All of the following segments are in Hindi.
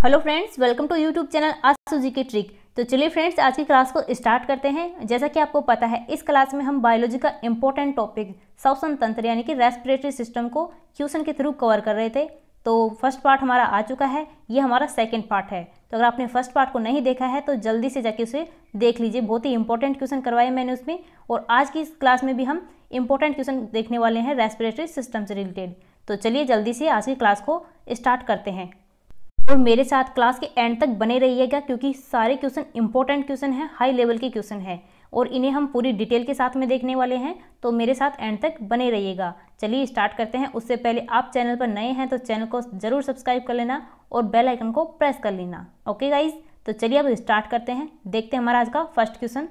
Hello friends, welcome to YouTube channel Ashu ji की ट्रिक। तो चलिए फ्रेंड्स, आज की क्लास को स्टार्ट करते हैं। जैसा कि आपको पता है, इस क्लास में हम बायोलॉजी का इंपॉर्टेंट टॉपिक श्वसन तंत्र यानी कि रेस्पिरेटरी सिस्टम को क्वेश्चन के थ्रू कवर कर रहे थे। तो फर्स्ट पार्ट हमारा आ चुका है, ये हमारा सेकेंड पार्ट है। तो अगर आपने फर्स्ट पार्ट को नहीं देखा है तो जल्दी से जाके उसे देख लीजिए, बहुत ही इंपॉर्टेंट क्वेश्चन करवाए मैंने उसमें। और आज की इस क्लास में भी हम इंपॉर्टेंट क्वेश्चन देखने वाले हैं रेस्पिरेटरी सिस्टम से रिलेटेड। तो चलिए जल्दी से आज की क्लास को स्टार्ट करते हैं और मेरे साथ क्लास के एंड तक बने रहिएगा, क्योंकि सारे क्वेश्चन इंपॉर्टेंट क्वेश्चन हैं, हाई लेवल के क्वेश्चन हैं और इन्हें हम पूरी डिटेल के साथ में देखने वाले हैं। तो मेरे साथ एंड तक बने रहिएगा। चलिए स्टार्ट करते हैं। उससे पहले आप चैनल पर नए हैं तो चैनल को जरूर सब्सक्राइब कर लेना और बेल आइकन को प्रेस कर लेना। ओके गाइज, तो चलिए अब स्टार्ट करते हैं। देखते हैं हमारा आज का फर्स्ट क्वेश्चन।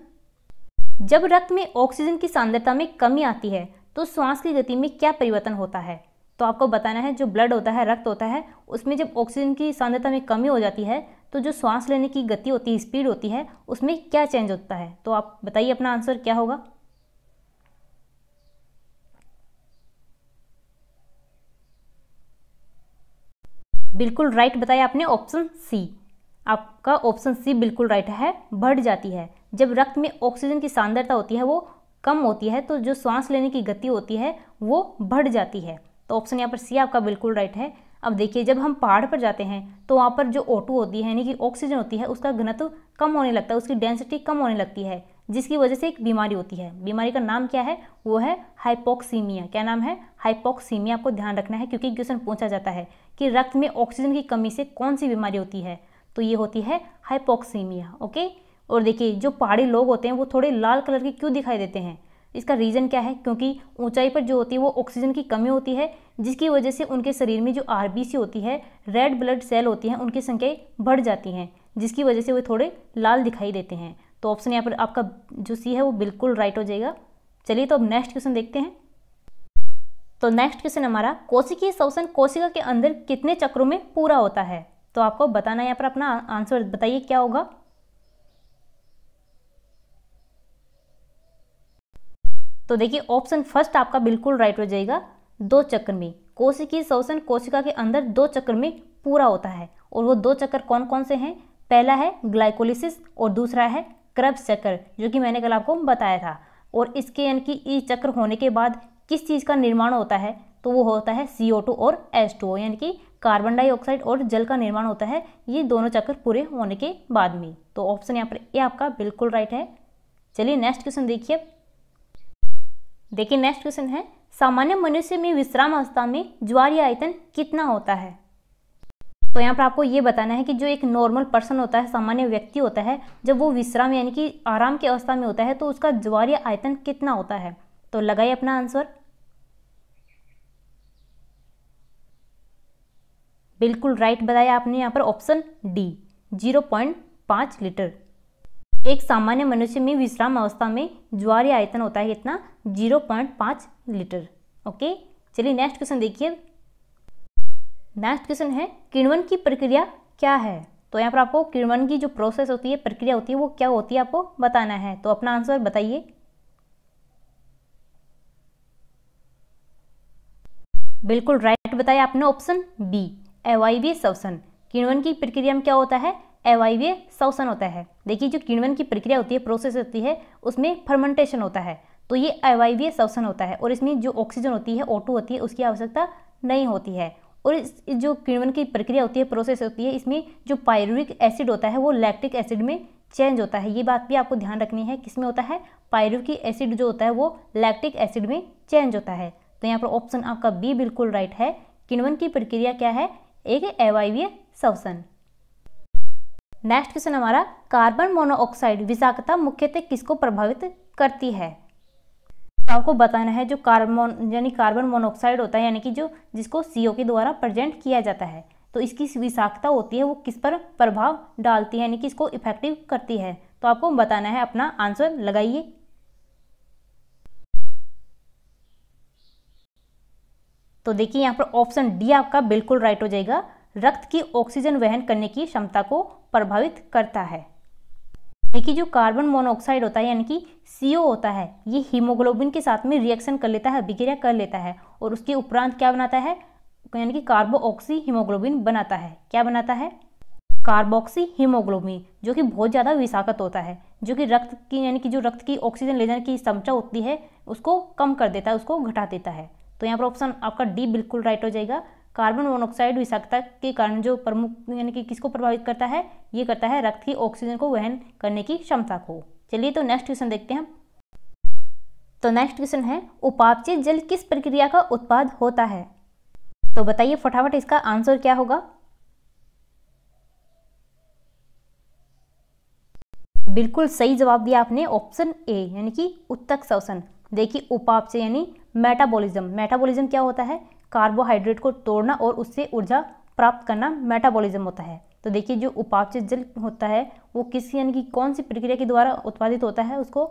जब रक्त में ऑक्सीजन की सांद्रता में कमी आती है तो श्वास की गति में क्या परिवर्तन होता है? तो आपको बताना है, जो ब्लड होता है, रक्त होता है, उसमें जब ऑक्सीजन की सांद्रता में कमी हो जाती है तो जो सांस लेने की गति होती है, स्पीड होती है, उसमें क्या चेंज होता है? तो आप बताइए अपना आंसर क्या होगा। बिल्कुल राइट बताया आपने, ऑप्शन सी। आपका ऑप्शन सी बिल्कुल राइट है, बढ़ जाती है। जब रक्त में ऑक्सीजन की सांद्रता होती है वो कम होती है तो जो सांस लेने की गति होती है वो बढ़ जाती है। तो ऑप्शन यहाँ पर सी आपका बिल्कुल राइट है। अब देखिए, जब हम पहाड़ पर जाते हैं तो वहाँ पर जो O2 होती है यानी कि ऑक्सीजन होती है, उसका घनत्व कम होने लगता है, उसकी डेंसिटी कम होने लगती है, जिसकी वजह से एक बीमारी होती है। बीमारी का नाम क्या है? वो है हाइपोक्सीमिया। क्या नाम है? हाइपोक्सीमिया। आपको ध्यान रखना है, क्योंकि क्वेश्चन पूछा जाता है कि रक्त में ऑक्सीजन की कमी से कौन सी बीमारी होती है, तो ये होती है हाइपोक्सीमिया। ओके। और देखिए, जो पहाड़ी लोग होते हैं वो थोड़े लाल कलर के क्यों दिखाई देते हैं? इसका रीज़न क्या है? क्योंकि ऊंचाई पर जो होती है वो ऑक्सीजन की कमी होती है, जिसकी वजह से उनके शरीर में जो आरबीसी होती है, रेड ब्लड सेल होती हैं, उनकी संख्याएं बढ़ जाती हैं, जिसकी वजह से वो थोड़े लाल दिखाई देते हैं। तो ऑप्शन यहाँ पर आपका जो सी है वो बिल्कुल राइट हो जाएगा। चलिए तो अब नेक्स्ट क्वेश्चन देखते हैं। तो नेक्स्ट क्वेश्चन हमारा, कोशिकीय श्वसन कोशिका के अंदर कितने चक्रों में पूरा होता है? तो आपको बताना है, यहाँ पर अपना आंसर बताइए क्या होगा। तो देखिए, ऑप्शन फर्स्ट आपका बिल्कुल राइट हो जाएगा, 2 चक्र में। कोशिकीय श्वसन कोशिका के अंदर 2 चक्र में पूरा होता है। और वो 2 चक्र कौन कौन से हैं? पहला है ग्लाइकोलिसिस और दूसरा है क्रेब्स चक्र, जो कि मैंने कल आपको बताया था। और इसके यानी कि इस चक्र होने के बाद किस चीज़ का निर्माण होता है? तो वो होता है CO2 और H2O, यानी कि कार्बन डाइऑक्साइड और जल का निर्माण होता है, ये दोनों चक्र पूरे होने के बाद में। तो ऑप्शन यहाँ पर ए आपका बिल्कुल राइट है। चलिए नेक्स्ट क्वेश्चन देखिए। देखिए नेक्स्ट क्वेश्चन है, सामान्य मनुष्य में विश्राम अवस्था में ज्वारीय आयतन कितना होता है? तो यहाँ पर आपको ये बताना है कि जो एक नॉर्मल पर्सन होता है, सामान्य व्यक्ति होता है, जब वो विश्राम यानी कि आराम की अवस्था में होता है तो उसका ज्वारीय आयतन कितना होता है? तो लगाइए अपना आंसर। बिल्कुल राइट बताया आपने यहाँ पर, ऑप्शन डी, 0.5 लीटर। एक सामान्य मनुष्य में विश्राम अवस्था में ज्वारीय आयतन होता है कितना? 0.5 लीटर। ओके। चलिए नेक्स्ट क्वेश्चन देखिए। नेक्स्ट क्वेश्चन है, किण्वन की प्रक्रिया क्या है? तो यहाँ पर आपको किण्वन की जो प्रोसेस होती है, प्रक्रिया होती है, वो क्या होती है आपको बताना है। तो अपना आंसर बताइए। बिल्कुल राइट बताया आपने, ऑप्शन बी, अवायवीय श्वसन। किण्वन की प्रक्रिया में क्या होता है? अवायवीय श्वसन होता है। देखिए, जो किण्वन की प्रक्रिया होती है, प्रोसेस होती है, उसमें फर्मेंटेशन होता है, तो ये अवायवीय श्वसन होता है। और इसमें जो ऑक्सीजन होती है, O2 होती है, उसकी आवश्यकता नहीं होती है। और इस जो किण्वन की प्रक्रिया होती है, प्रोसेस होती है, इसमें जो पायरुविक एसिड होता है वो लैक्टिक एसिड में चेंज होता है। ये बात भी आपको ध्यान रखनी है, किसमें होता है? पायरुविक एसिड जो होता है वो लैक्टिक एसिड में चेंज होता है। तो यहाँ पर ऑप्शन आपका बी बिल्कुल राइट है। किण्वन की प्रक्रिया क्या है? एक अवायवीय श्वसन। नेक्स्ट क्वेश्चन हमारा, कार्बन मोनोऑक्साइड विषाक्तता मुख्यतः किसको प्रभावित करती है? तो आपको बताना है, जो कार्बन मोनोऑक्साइड होता है, यानी कि जो जिसको CO के द्वारा प्रेजेंट किया जाता है, तो इसकी विषाक्तता होती है वो किस पर प्रभाव डालती है, यानी कि इसको इफेक्टिव करती है। तो आपको बताना है, अपना आंसर लगाइए। तो देखिए, यहाँ पर ऑप्शन डी आपका बिल्कुल राइट हो जाएगा, रक्त की ऑक्सीजन वहन करने की क्षमता को प्रभावित करता है। देखिए, जो कार्बन मोनोऑक्साइड होता है यानी कि CO होता है, ये हीमोग्लोबिन के साथ में रिएक्शन कर लेता है, अभिक्रिया कर लेता है, और उसके उपरांत क्या बनाता है? यानी कि कार्बो ऑक्सी हीमोग्लोबिन बनाता है। क्या बनाता है? कार्बोक्सी हीमोग्लोबिन, जो कि बहुत ज़्यादा विषाक्त होता है, जो कि रक्त की यानी कि जो रक्त की ऑक्सीजन ले जाने की क्षमता होती है उसको कम कर देता है, उसको घटा देता है। तो यहाँ पर ऑप्शन आपका डी बिल्कुल राइट हो जाएगा। कार्बन मोनोऑक्साइड विषाक्तता के कारण जो प्रमुख यानी कि किसको प्रभावित करता है, ये करता है रक्त की ऑक्सीजन को वहन करने की क्षमता को। चलिए तो नेक्स्ट क्वेश्चन देखते हैं। तो नेक्स्ट क्वेश्चन है, उपापचय जल किस प्रक्रिया का उत्पाद होता है? तो बताइए फटाफट इसका आंसर क्या होगा। बिल्कुल सही जवाब दिया आपने, ऑप्शन ए यानी कि उत्तक श्वसन। देखिए उपापचय यानी मेटाबॉलिज्म। मेटाबॉलिज्म क्या होता है? कार्बोहाइड्रेट को तोड़ना और उससे ऊर्जा प्राप्त करना मेटाबॉलिज्म होता है। तो देखिए जो उपापचय जल होता है वो किस यानी कि कौन सी प्रक्रिया के द्वारा उत्पादित होता है उसको,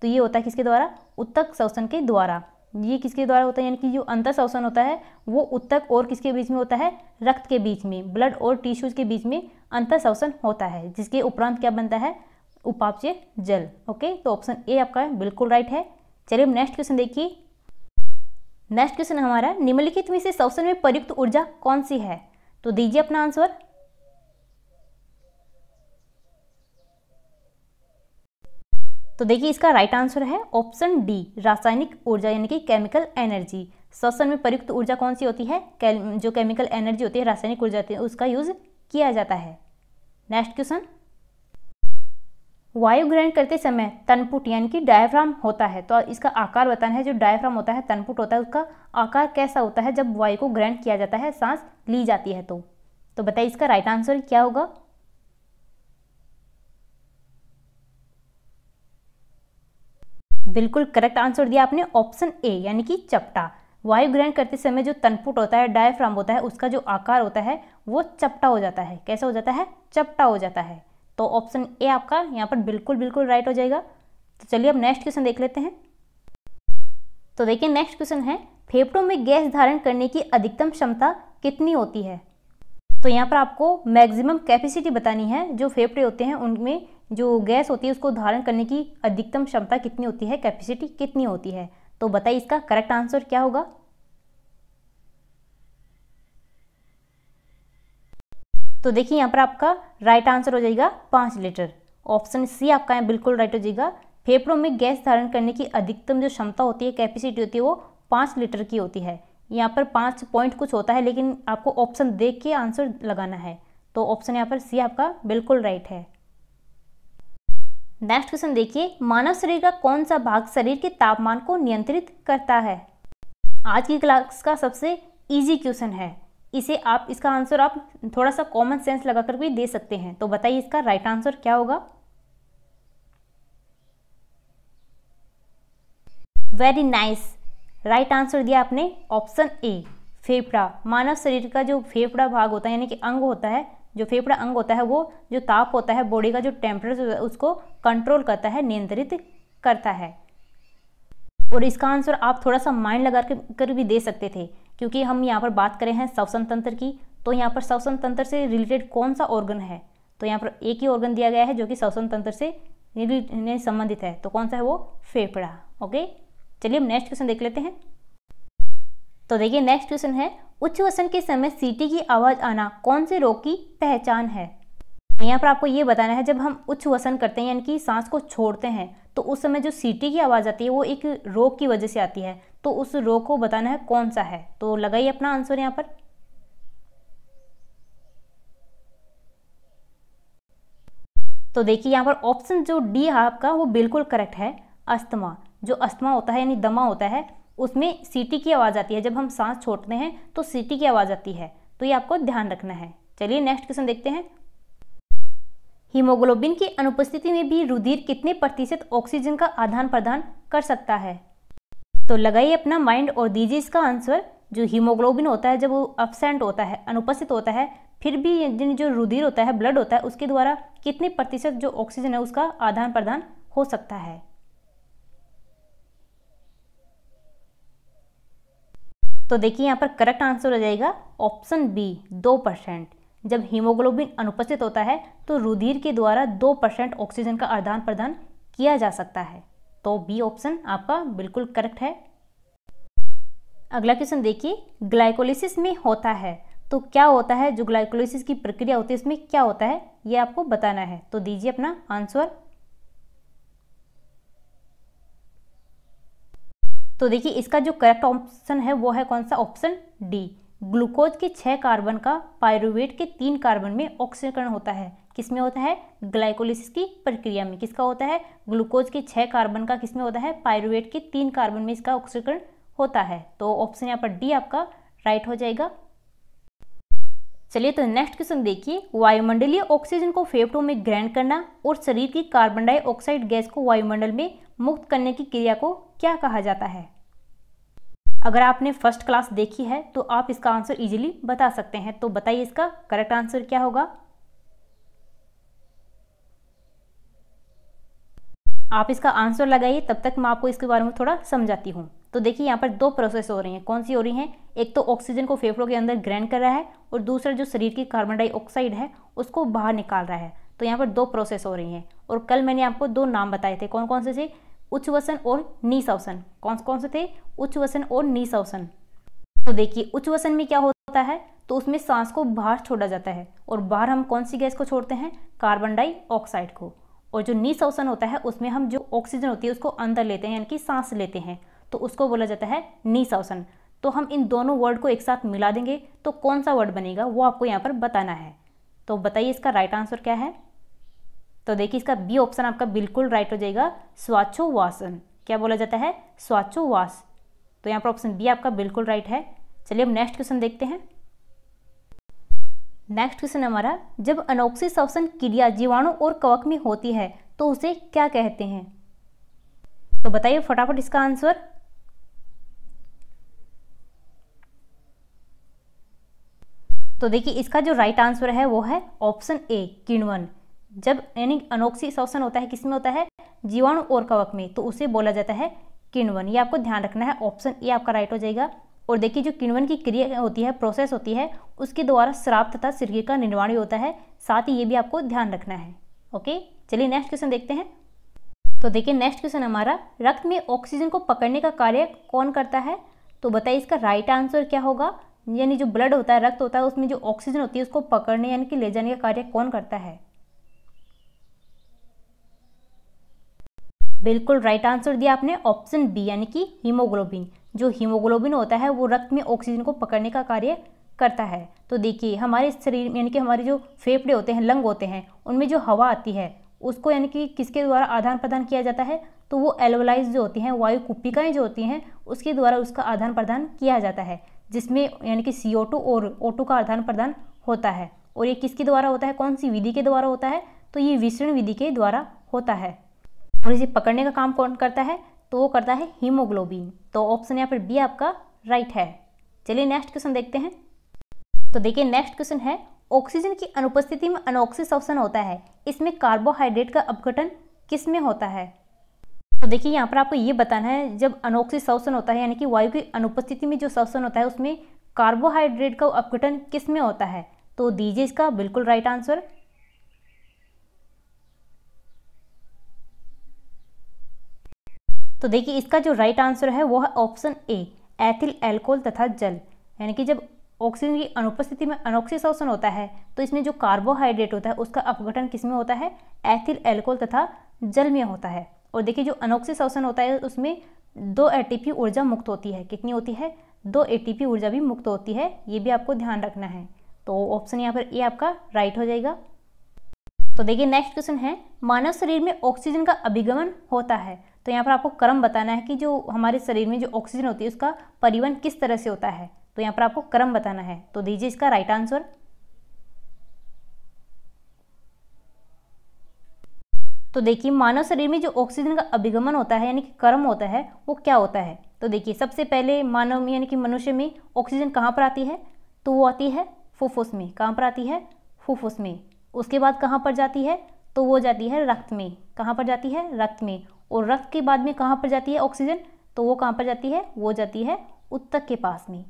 तो ये होता है किसके द्वारा? उत्तक श्वसन के द्वारा। ये किसके द्वारा होता है? यानी कि जो अंतः श्वसन होता है वो उत्तक और किसके बीच में होता है? रक्त के बीच में, ब्लड और टिश्यूज के बीच में अंतः श्वसन होता है, जिसके उपरांत क्या बनता है? उपापचय जल। ओके, तो ऑप्शन ए आपका बिल्कुल राइट है। चलिए नेक्स्ट क्वेश्चन देखिए। नेक्स्ट क्वेश्चन हमारा, निम्नलिखित में से श्वसन में प्रयुक्त ऊर्जा कौन सी है? तो दीजिए अपना आंसर। तो देखिए इसका राइट आंसर है ऑप्शन डी, रासायनिक ऊर्जा यानी कि केमिकल एनर्जी। श्वसन में प्रयुक्त ऊर्जा कौन सी होती है? जो केमिकल एनर्जी होती है, रासायनिक ऊर्जा होती है, उसका यूज किया जाता है। नेक्स्ट क्वेश्चन, वायु ग्रहण करते समय तनपुट यानी कि डायफ्राम होता है, तो इसका आकार बताना है। जो डायफ्राम होता है, तनपुट होता है, उसका आकार कैसा होता है जब वायु को ग्रहण किया जाता है, सांस ली जाती है? तो बताइए इसका राइट आंसर क्या होगा। बिल्कुल करेक्ट आंसर दिया आपने, ऑप्शन ए यानी कि चपटा। वायु ग्रहण करते समय जो तनपुट होता है, डायफ्राम होता है, उसका जो आकार होता है वो चपटा हो जाता है। कैसा हो जाता है? चपटा हो जाता है। तो ऑप्शन ए आपका यहाँ पर बिल्कुल राइट हो जाएगा। तो चलिए अब नेक्स्ट क्वेश्चन देख लेते हैं। तो देखिए नेक्स्ट क्वेश्चन है, फेफड़ों में गैस धारण करने की अधिकतम क्षमता कितनी होती है? तो यहाँ पर आपको मैक्सिमम कैपेसिटी बतानी है। जो फेफड़े होते हैं उनमें जो गैस होती है उसको धारण करने की अधिकतम क्षमता कितनी होती है, कैपेसिटी कितनी होती है? तो बताइए इसका करेक्ट आंसर क्या होगा। तो देखिए यहाँ पर आपका राइट आंसर हो जाएगा 5 लीटर। ऑप्शन सी आपका है बिल्कुल राइट हो जाएगा। फेफड़ों में गैस धारण करने की अधिकतम जो क्षमता होती है, कैपेसिटी होती है, वो 5 लीटर की होती है। यहाँ पर 5 पॉइंट कुछ होता है, लेकिन आपको ऑप्शन देख के आंसर लगाना है। तो ऑप्शन यहाँ पर सी आपका बिल्कुल राइट है। नेक्स्ट क्वेश्चन देखिए, मानव शरीर का कौन सा भाग शरीर के तापमान को नियंत्रित करता है? आज की क्लास का सबसे इजी क्वेश्चन है। इसे आप इसका आंसर आप थोड़ा सा कॉमन सेंस लगाकर भी दे सकते हैं। तो बताइए इसका राइट आंसर क्या होगा। वेरी नाइस, राइट आंसर दिया आपने, ऑप्शन ए फेफड़ा। मानव शरीर का जो फेफड़ा भाग होता है यानी कि अंग होता है, जो फेफड़ा अंग होता है वो जो ताप होता है, बॉडी का जो टेम्परेचर होता है उसको कंट्रोल करता है, नियंत्रित करता है। और इसका आंसर आप थोड़ा सा माइंड लगा कर भी दे सकते थे, क्योंकि हम यहाँ पर बात करें हैं श्वसन तंत्र की। तो यहाँ पर श्वसन तंत्र से रिलेटेड कौन सा ऑर्गन है? तो यहाँ पर एक ही ऑर्गन दिया गया है जो कि श्वसन तंत्र से संबंधित है। तो कौन सा है वो? फेफड़ा। ओके, चलिए हम नेक्स्ट क्वेश्चन देख लेते हैं। तो देखिए नेक्स्ट क्वेश्चन है, उच्छ्वसन के समय सीटी की आवाज़ आना कौन से रोग की पहचान है? यहाँ पर आपको ये बताना है, जब हम उच्छ्वसन करते हैं यानी कि सांस को छोड़ते हैं, तो उस समय जो सीटी की आवाज़ आती है वो एक रोग की वजह से आती है। तो उस रोग को बताना है कौन सा है। तो लगाइए अपना आंसर यहाँ पर। तो देखिए यहाँ पर ऑप्शन जो डी है आपका वो बिल्कुल करेक्ट है, अस्थमा। जो अस्थमा होता है यानी दमा होता है, उसमें सीटी की आवाज़ आती है। जब हम सांस छोड़ते हैं तो सीटी की आवाज़ आती है। तो ये आपको ध्यान रखना है। चलिए नेक्स्ट क्वेश्चन देखते हैं। हीमोग्लोबिन की अनुपस्थिति में भी रुधिर कितने प्रतिशत ऑक्सीजन का आदान प्रदान कर सकता है? तो लगाइए अपना माइंड और दीजिए इसका आंसर। जो हीमोग्लोबिन होता है जब वो अब्सेंट होता है, अनुपस्थित होता है, फिर भी जो रुधिर होता है, ब्लड होता है, उसके द्वारा कितने प्रतिशत जो ऑक्सीजन है उसका आदान प्रदान हो सकता है? तो देखिए यहाँ पर करेक्ट आंसर हो जाएगा ऑप्शन बी 2%। जब हीमोग्लोबिन अनुपस्थित होता है तो रुधिर के द्वारा 2% ऑक्सीजन का आदान प्रदान किया जा सकता है। तो बी ऑप्शन आपका बिल्कुल करेक्ट है। अगला क्वेश्चन देखिए, ग्लाइकोलिसिस में होता है तो क्या होता है, जो ग्लाइकोलाइसिस की प्रक्रिया होती है इसमें क्या होता है ये आपको बताना है। तो दीजिए अपना आंसर। तो देखिए इसका जो करेक्ट ऑप्शन है वो है कौन सा, ऑप्शन डी। ग्लूकोज के 6 कार्बन का पायरुवेट के 3 कार्बन में ऑक्सीकरण होता है। किसमें होता है, ग्लाइकोलाइसिस की प्रक्रिया में। किसका होता है, ग्लूकोज के 6 कार्बन का किसमें होता है, पायरुवेट के 3 कार्बन में इसका ऑक्सीकरण होता है। तो ऑप्शन यहाँ पर डी आपका राइट हो जाएगा। चलिए तो नेक्स्ट क्वेश्चन देखिए, वायुमंडलीय ऑक्सीजन को फेफड़ों में ग्रहण करना और शरीर की कार्बन डाइऑक्साइड गैस को वायुमंडल में मुक्त करने की क्रिया को क्या कहा जाता है। अगर आपने फर्स्ट क्लास देखी है तो आप इसका आंसर इजीली बता सकते हैं। तो बताइए इसका करेक्ट आंसर क्या होगा। आप इसका आंसर लगाइए, तब तक मैं आपको इसके बारे में थोड़ा समझाती हूँ। तो देखिए यहाँ पर 2 प्रोसेस हो रही हैं। कौन सी हो रही हैं, एक तो ऑक्सीजन को फेफड़ों के अंदर ग्रहण कर रहा है और दूसरा जो शरीर की कार्बन डाइऑक्साइड है उसको बाहर निकाल रहा है। तो यहाँ पर 2 प्रोसेस हो रही हैं। और कल मैंने आपको 2 नाम बताए थे, कौन कौन से थे, उच्छ्वसन और निःश्वसन। कौन कौन से थे, उच्छ्वसन और निःश्वसन। तो देखिए उच्छ्वसन में क्या होता है, तो उसमें सांस को बाहर छोड़ा जाता है और बाहर हम कौन सी गैस को छोड़ते हैं, कार्बन डाइऑक्साइड को। और जो निःश्वसन होता है उसमें हम जो ऑक्सीजन होती है उसको अंदर लेते हैं, यानी कि सांस लेते हैं, तो उसको बोला जाता है निःश्वसन। तो हम इन दोनों वर्ड को एक साथ मिला देंगे तो कौन सा वर्ड बनेगा वो आपको यहाँ पर बताना है। तो बताइए इसका राइट आंसर क्या है। तो देखिए इसका बी ऑप्शन आपका बिल्कुल राइट हो जाएगा, श्वासोच्छ्वासन। क्या बोला जाता है, श्वासोच्छ्वास। तो यहाँ पर ऑप्शन बी आपका बिल्कुल राइट है। चलिए अब नेक्स्ट क्वेश्चन देखते हैं। नेक्स्ट क्वेश्चन हमारा, जब अनोक्सी श्वसन क्रिया जीवाणु और कवक में होती है तो उसे क्या कहते हैं। तो बताइए फटाफट इसका आंसर। तो देखिए इसका जो राइट आंसर है वो है ऑप्शन ए, किण्वन। जब यानी अनोक्सी श्वसन होता है किसमें होता है, जीवाणु और कवक में, तो उसे बोला जाता है किण्वन। ये आपको ध्यान रखना है, ऑप्शन ए आपका राइट हो जाएगा। और देखिए जो किण्वन की क्रिया होती है, प्रोसेस होती है, उसके द्वारा श्राव तथा सिरके का निर्माण होता है। साथ ही ये भी आपको ध्यान रखना है। ओके, चलिए नेक्स्ट क्वेश्चन देखते हैं। तो देखिए नेक्स्ट क्वेश्चन हमारा, रक्त में ऑक्सीजन को पकड़ने का कार्य कौन करता है। तो बताइए इसका राइट आंसर क्या होगा। यानी जो ब्लड होता है, रक्त होता है, उसमें जो ऑक्सीजन होती है उसको पकड़ने यानी कि ले जाने का कार्य कौन करता है। बिल्कुल राइट आंसर दिया आपने, ऑप्शन बी यानी कि हीमोग्लोबिन। जो हीमोग्लोबिन होता है वो रक्त में ऑक्सीजन को पकड़ने का कार्य करता है। तो देखिए हमारे शरीर यानी कि हमारे जो फेफड़े होते हैं, लंग होते हैं, उनमें जो हवा आती है उसको यानी कि किसके द्वारा आदान प्रदान किया जाता है, तो वो एल्वोलाइज जो होती हैं, वायु कुप्पिकाएँ जो होती हैं, उसके द्वारा उसका आदान प्रदान किया जाता है, जिसमें यानी कि CO2 और O2 का आदान प्रदान होता है। और ये किसके द्वारा होता है, कौन सी विधि के द्वारा होता है, तो ये विसरण विधि के द्वारा होता है। और इसे पकड़ने का काम कौन करता है, तो वो करता है हीमोग्लोबिन। तो ऑप्शन यहाँ पर बी आपका राइट है। चलिए नेक्स्ट क्वेश्चन देखते हैं। तो देखिए नेक्स्ट क्वेश्चन है, ऑक्सीजन की अनुपस्थिति में अनोक्सी श्वसन होता है, इसमें कार्बोहाइड्रेट का अपघटन किस में होता है। तो देखिए यहाँ पर आपको ये बताना है, जब अनोक्सी श्वसन होता है यानी कि वायु की अनुपस्थिति में जो श्वसन होता है उसमें कार्बोहाइड्रेट का अपघटन किस में होता है। तो दीजिए इसका बिल्कुल राइट आंसर। तो देखिए इसका जो राइट आंसर है वो है ऑप्शन ए, एथिल एल्कोहल तथा जल। यानी कि जब ऑक्सीजन की अनुपस्थिति में अनोक्सी श्वसन होता है तो इसमें जो कार्बोहाइड्रेट होता है उसका अपघटन किसमें होता है, एथिल एल्कोहल तथा जल में होता है। और देखिए जो अनोक्सी श्वसन होता है उसमें 2 ATP ऊर्जा मुक्त होती है। कितनी होती है, 2 ATP ऊर्जा भी मुक्त होती है, ये भी आपको ध्यान रखना है। तो ऑप्शन यहाँ पर ए आपका राइट हो जाएगा। तो देखिए नेक्स्ट क्वेश्चन है, मानव शरीर में ऑक्सीजन का अभिगमन होता है। तो यहाँ पर आपको क्रम बताना है कि जो हमारे शरीर में जो ऑक्सीजन होती है उसका परिवहन किस तरह से होता है। तो यहाँ पर आपको क्रम बताना है। तो दीजिए इसका राइट आंसर। तो देखिए मानव शरीर में जो ऑक्सीजन का अभिगमन होता है यानी कि क्रम होता है वो क्या होता है। तो देखिए सबसे पहले मानव में यानी कि मनुष्य में ऑक्सीजन कहाँ पर आती है, तो वो आती है फुफ्फुस में। कहाँ पर आती है, फुफ्फुस में। उसके बाद कहाँ पर जाती है, तो वो जाती है रक्त में। कहाँ पर जाती है, रक्त में। और रक्त के बाद में कहाँ पर जाती है ऑक्सीजन, तो वो कहाँ पर जाती है, वो जाती है उत्तक के पास में।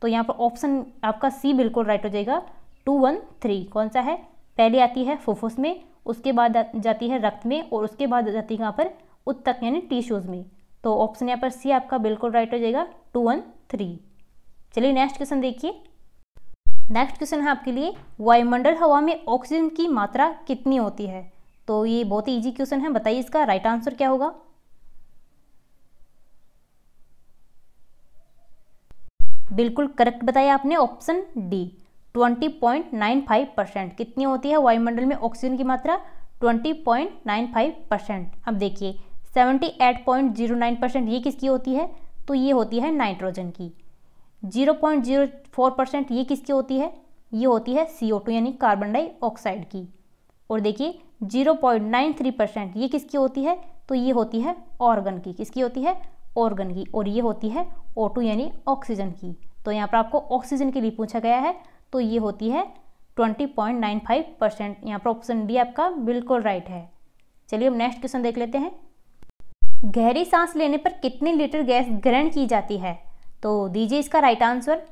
तो यहाँ पर ऑप्शन आपका सी बिल्कुल राइट हो जाएगा, 2, 1, 3। कौन सा है, पहले आती है फुफ्फुस में, उसके बाद जाती है रक्त में और उसके बाद जाती है कहाँ पर, उत्तक यानी टिश्यूज में। तो ऑप्शन यहाँ पर सी आपका बिल्कुल राइट हो जाएगा, 2, 1, 3। चलिए नेक्स्ट क्वेश्चन देखिए। नेक्स्ट क्वेश्चन है आपके लिए, वायुमंडल हवा में ऑक्सीजन की मात्रा कितनी होती है? तो ये बहुत ही इजी क्वेश्चन है, बताइए इसका राइट आंसर क्या होगा। बिल्कुल करेक्ट बताया आपने, ऑप्शन डी 20.95%। कितनी होती है वायुमंडल में ऑक्सीजन की मात्रा? 20.95%। अब देखिए 78.09% ये किसकी होती है? तो ये होती है नाइट्रोजन की। 0.04% ये किसकी होती है? ये होती है CO2 यानी कार्बन डाइऑक्साइड की। और देखिए 0.93% ये किसकी होती है? तो ये होती है ऑर्गन की। किसकी होती है? ऑर्गन की। और ये होती है O2 यानी ऑक्सीजन की। तो यहाँ पर आपको ऑक्सीजन के लिए पूछा गया है, तो ये होती है 20.95%। यहाँ पर ऑप्शन डी आपका बिल्कुल राइट है। चलिए अब नेक्स्ट क्वेश्चन देख लेते हैं। गहरी सांस लेने पर कितने लीटर गैस ग्रहण की जाती है? तो दीजिए इसका राइट आंसर।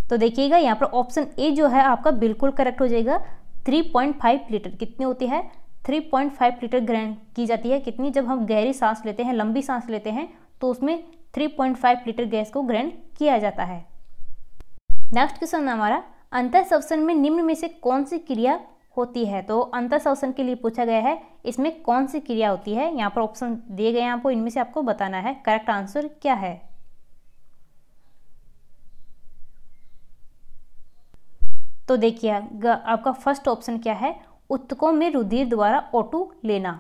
तो देखिएगा यहाँ पर ऑप्शन ए जो है आपका बिल्कुल करेक्ट हो जाएगा। 3.5 लीटर कितनी होती है? 3.5 लीटर ग्रहण की जाती है। कितनी? जब हम गहरी सांस लेते हैं, लंबी सांस लेते हैं, तो उसमें 3.5 लीटर गैस को ग्रहण किया जाता है। नेक्स्ट क्वेश्चन हमारा, अंतःश्वसन में निम्न में से कौन सी क्रिया होती है? तो अंतःश्वसन के लिए पूछा गया है, इसमें कौन सी क्रिया होती है? यहाँ पर ऑप्शन दिए गए हैं आपको, इनमें से आपको बताना है करेक्ट आंसर क्या है। तो देखिए आपका फर्स्ट ऑप्शन क्या है? ऊतकों में रुधिर द्वारा O2 लेना।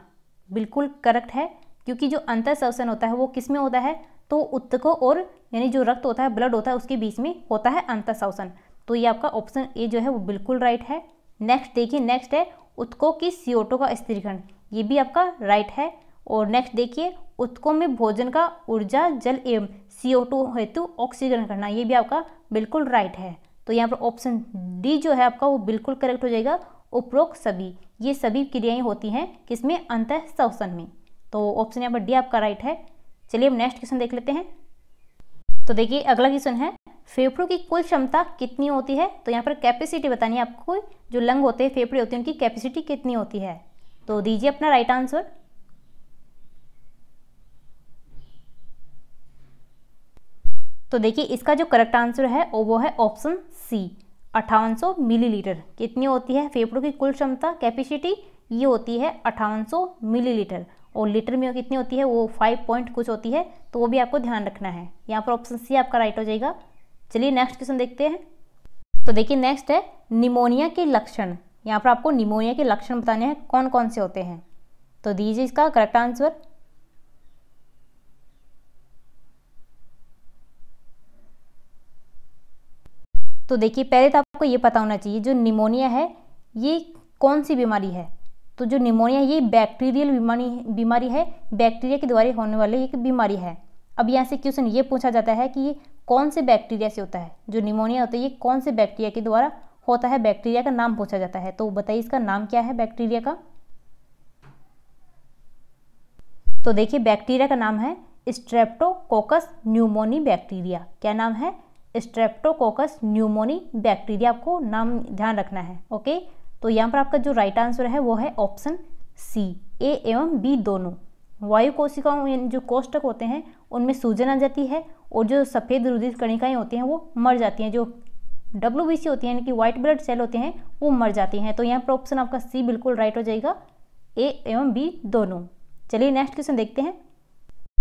बिल्कुल करेक्ट है, क्योंकि जो अंतःश्वसन होता है वो किस में होता है? तो ऊतकों और यानी जो रक्त होता है, ब्लड होता है, उसके बीच में होता है अंतःश्वसन। तो ये आपका ऑप्शन ए जो है वो बिल्कुल राइट है। नेक्स्ट देखिए, नेक्स्ट है ऊतकों की CO2 का स्थिरीकरण। ये भी आपका राइट है। और नेक्स्ट देखिए, ऊतकों में भोजन का ऊर्जा जल एवं CO2 हेतु ऑक्सीकरण करना। ये भी आपका बिल्कुल राइट है। तो यहाँ पर ऑप्शन डी जो है आपका वो बिल्कुल करेक्ट हो जाएगा। उपरोक्त सभी, ये सभी क्रियाएं होती हैं किसमें? अंतःश्वसन में। तो ऑप्शन यहाँ पर डी आपका राइट है। चलिए अब नेक्स्ट क्वेश्चन देख लेते हैं। तो देखिए अगला क्वेश्चन है, फेफड़ों की कुल क्षमता कितनी होती है? तो यहाँ पर कैपेसिटी बतानी है आपको, जो लंग होते हैं, फेफड़े होते हैं, उनकी कैपेसिटी कितनी होती है? तो दीजिए अपना राइट आंसर। तो देखिए इसका जो करेक्ट आंसर है वो है ऑप्शन सी 5800 मिलीलीटर। कितनी होती है फेफड़ों की कुल क्षमता, कैपेसिटी? ये होती है 5800 मिलीलीटर। और लीटर में कितनी होती है? वो 5 पॉइंट कुछ होती है, तो वो भी आपको ध्यान रखना है। यहाँ पर ऑप्शन सी आपका राइट हो जाएगा। चलिए नेक्स्ट क्वेश्चन देखते हैं। तो देखिए नेक्स्ट है निमोनिया के लक्षण। यहाँ पर आपको निमोनिया के लक्षण बताने हैं, कौन कौन से होते हैं। तो दीजिए इसका करेक्ट आंसर। तो देखिए पहले तो आपको ये पता होना चाहिए जो निमोनिया है ये कौन सी बीमारी है। तो जो निमोनिया ये बैक्टीरियल बीमारी है, बैक्टीरिया के द्वारा होने वाली एक बीमारी है। अब यहाँ से क्वेश्चन ये पूछा जाता है कि ये कौन से बैक्टीरिया से होता है? जो निमोनिया होता है ये कौन से बैक्टीरिया के द्वारा होता है? बैक्टीरिया का नाम पूछा जाता है। तो बताइए इसका नाम क्या है बैक्टीरिया का। तो देखिए बैक्टीरिया का नाम है स्ट्रेप्टोकोकस न्यूमोनी बैक्टीरिया। क्या नाम है? Streptococcus pneumoniae bacteria. आपको नाम ध्यान रखना है। ओके, तो यहाँ पर आपका जो राइट आंसर है वो है ऑप्शन सी, ए एवं बी दोनों। वायु कोशिकाओं जो कोष्ठक होते हैं उनमें सूजन आ जाती है और जो सफ़ेद रुधिर कणिकाएं होती हैं वो मर जाती हैं। जो WBC होती हैं यानी कि व्हाइट ब्लड सेल होते हैं वो मर जाती हैं। तो यहाँ पर ऑप्शन आपका सी बिल्कुल राइट हो जाएगा, ए एवं बी दोनों। चलिए नेक्स्ट क्वेश्चन देखते हैं।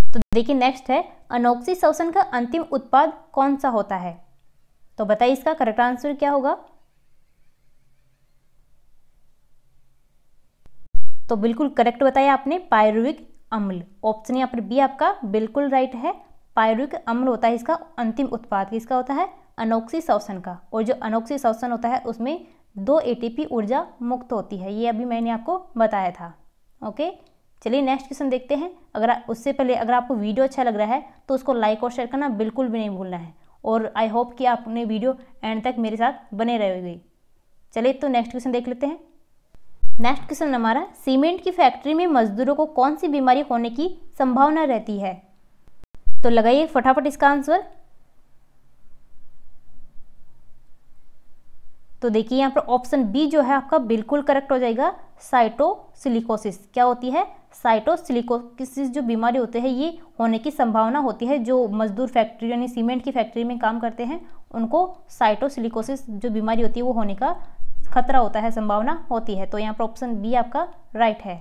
तो देखिए नेक्स्ट है अनोक्सी श्वसन का अंतिम उत्पाद कौन सा होता है? तो बताइए इसका करेक्ट आंसर क्या होगा। तो बिल्कुल करेक्ट बताया आपने, पायरुविक अम्ल। ऑप्शन यहाँ पर बी आपका बिल्कुल राइट है। पायरुविक अम्ल होता है इसका अंतिम उत्पाद। किसका होता है? अनोक्सी श्वसन का। और जो अनोक्सी श्वसन होता है उसमें 2 ATP ऊर्जा मुक्त होती है। ये अभी मैंने आपको बताया था। ओके, चलिए नेक्स्ट क्वेश्चन देखते हैं। अगर उससे पहले अगर आपको वीडियो अच्छा लग रहा है तो उसको लाइक और शेयर करना बिल्कुल भी नहीं भूलना है। और आई होप कि आपने वीडियो एंड तक मेरे साथ बने रहेंगे। चलिए तो नेक्स्ट क्वेश्चन देख लेते हैं। नेक्स्ट क्वेश्चन हमारा, सीमेंट की फैक्ट्री में मजदूरों को कौन सी बीमारी होने की संभावना रहती है? तो लगाइए फटाफट इसका आंसर। तो देखिए यहाँ पर ऑप्शन बी जो है आपका बिल्कुल करेक्ट हो जाएगा। साइटोसिलिकोसिस क्या होती है? साइटोसिलिकोसिस जो बीमारी होते हैं ये होने की संभावना होती है। जो मजदूर फैक्ट्री यानी सीमेंट की फैक्ट्री में काम करते हैं उनको साइटोसिलिकोसिस जो बीमारी होती है वो होने का खतरा होता है, संभावना होती है। तो यहाँ पर ऑप्शन बी आपका राइट है।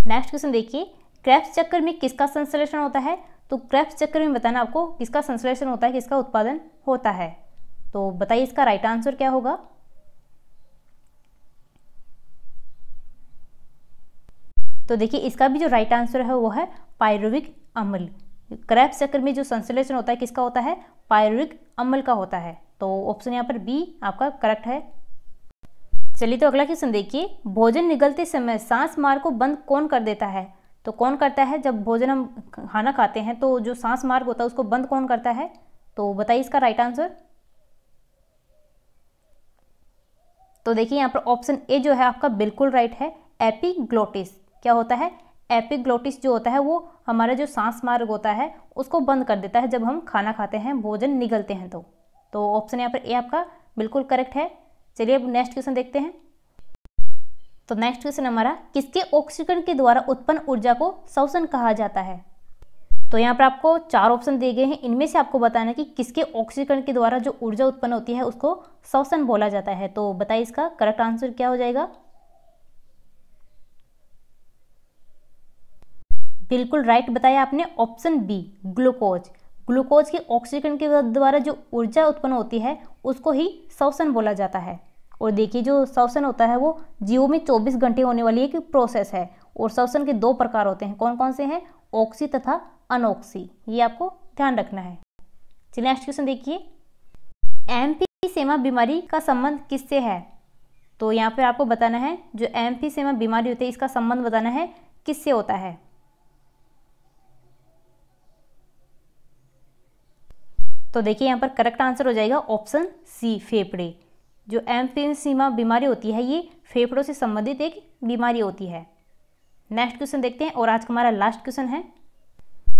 नेक्स्ट क्वेश्चन देखिए, क्रेब्स चक्र में किसका संश्लेषण होता है? तो क्रेब्स चक्र में बताना आपको किसका संश्लेषण होता है, किसका उत्पादन होता है। तो बताइए इसका राइट आंसर क्या होगा। तो देखिए इसका भी जो राइट आंसर है वो है पायरुविक अम्ल। क्रेब्स चक्र में जो संश्लेषण होता है किसका होता है? पायरुविक अम्ल का होता है। तो ऑप्शन यहाँ पर बी आपका करेक्ट है। चलिए तो अगला क्वेश्चन देखिए, भोजन निगलते समय सांस मार्ग को बंद कौन कर देता है? तो कौन करता है? जब भोजन हम खाना खाते हैं तो जो सांस मार्ग होता है उसको बंद कौन करता है? तो बताइए इसका राइट आंसर। तो देखिए यहाँ पर ऑप्शन ए जो है आपका बिल्कुल राइट है, एपिग्लोटिस। क्या होता है? एपिग्लोटिस जो होता है वो हमारा जो सांस मार्ग होता है उसको बंद कर देता है जब हम खाना खाते हैं, भोजन निगलते हैं। तो ऑप्शन यहाँ पर ए आपका बिल्कुल करेक्ट है। चलिए अब नेक्स्ट क्वेश्चन देखते हैं। तो नेक्स्ट क्वेश्चन हमारा, किसके ऑक्सीकरण के द्वारा उत्पन्न ऊर्जा को श्वसन कहा जाता है? तो यहाँ पर आपको 4 ऑप्शन दिए गए हैं, इनमें से आपको बताना है कि किसके ऑक्सीकरण के द्वारा जो ऊर्जा उत्पन्न होती है उसको श्वसन बोला जाता है। तो बताइए इसका करेक्ट आंसर क्या हो जाएगा। बिल्कुल राइट बताया आपने, ऑप्शन बी ग्लूकोज। ग्लूकोज के ऑक्सीकरण के द्वारा जो ऊर्जा उत्पन्न होती है उसको ही श्वसन बोला जाता है। और देखिए जो श्वसन होता है वो जीवों में 24 घंटे होने वाली एक प्रोसेस है। और श्वसन के 2 प्रकार होते हैं, कौन कौन से हैं? ऑक्सी तथा अनऑक्सी, ये आपको ध्यान रखना है। चलिए नेक्स्ट क्वेश्चन देखिए, एम्फीसेमा बीमारी का संबंध किससे है? तो यहाँ पर आपको बताना है जो एम्फीसेमा बीमारी होती है इसका संबंध बताना है किससे होता है। तो देखिए यहाँ पर करेक्ट आंसर हो जाएगा ऑप्शन सी, फेफड़े। जो एम्फीसेमा बीमारी होती है ये फेफड़ों से संबंधित एक बीमारी होती है। नेक्स्ट क्वेश्चन देखते हैं और आज का हमारा लास्ट क्वेश्चन है।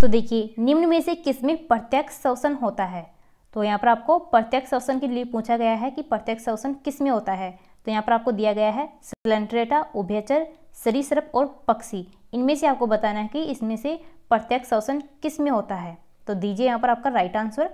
तो देखिए निम्न में से किसमें प्रत्यक्ष श्वसन होता है? तो यहाँ पर आपको प्रत्यक्ष श्वसन के लिए पूछा गया है कि प्रत्यक्ष श्वसन किसमें होता है। तो यहाँ पर आपको दिया गया है स्लेंट्रेटा, उभयचर, सरीसृप और पक्षी। इनमें से आपको बताना है कि इसमें से प्रत्यक्ष श्वसन किसमें होता है। तो दीजिए यहाँ पर आपका राइट आंसर।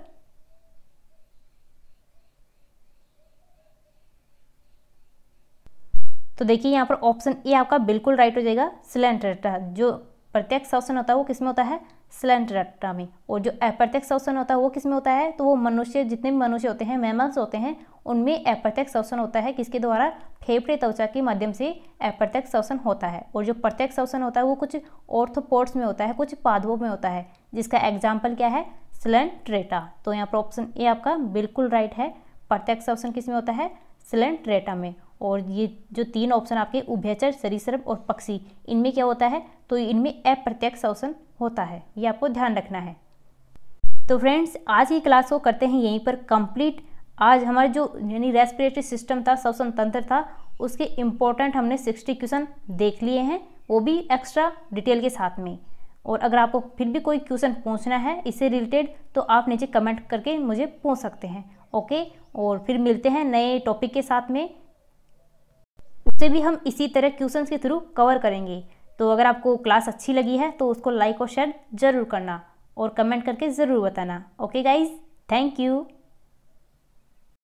तो देखिए यहाँ पर ऑप्शन ए आपका बिल्कुल राइट हो जाएगा, स्लेंट्रेटा। जो प्रत्यक्ष श्वसन होता है वो किसमें होता है? स्लेंट्रेटा में। और जो अप्रत्यक्ष श्वसन होता है वो किसमें होता है? तो वो मनुष्य, जितने भी मनुष्य होते हैं, मैमल्स होते हैं, उनमें अप्रत्यक्ष श्वसन होता है। किसके द्वारा? फेफड़े त्वचा के माध्यम से अप्रत्यक्ष श्वसन होता है। और जो प्रत्यक्ष श्वसन होता है वो कुछ ऑर्थोपोड्स में होता है, कुछ पादपों में होता है, जिसका एग्जाम्पल क्या है? स्लेंट्रेटा। तो यहाँ पर ऑप्शन ए आपका बिल्कुल राइट है, प्रत्यक्ष श्वसन किसमें होता है? स्लेंट्रेटा में। और ये जो 3 ऑप्शन आपके उभयचर, सरीसृप और पक्षी, इनमें क्या होता है? तो इनमें अप्रत्यक्ष श्वसन होता है, ये आपको ध्यान रखना है। तो फ्रेंड्स आज की क्लास को करते हैं यहीं पर कंप्लीट। आज हमारा जो यानी रेस्पिरेटरी सिस्टम था, श्वसन तंत्र था, उसके इम्पोर्टेंट हमने 60 क्वेश्चन देख लिए हैं, वो भी एक्स्ट्रा डिटेल के साथ में। और अगर आपको फिर भी कोई क्वेश्चन पूछना है इससे रिलेटेड तो आप नीचे कमेंट करके मुझे पूछ सकते हैं। ओके, और फिर मिलते हैं नए टॉपिक के साथ में, उससे भी हम इसी तरह क्वेश्चंस के थ्रू कवर करेंगे। तो अगर आपको क्लास अच्छी लगी है तो उसको लाइक और शेयर ज़रूर करना और कमेंट करके ज़रूर बताना। Okay guys, thank you.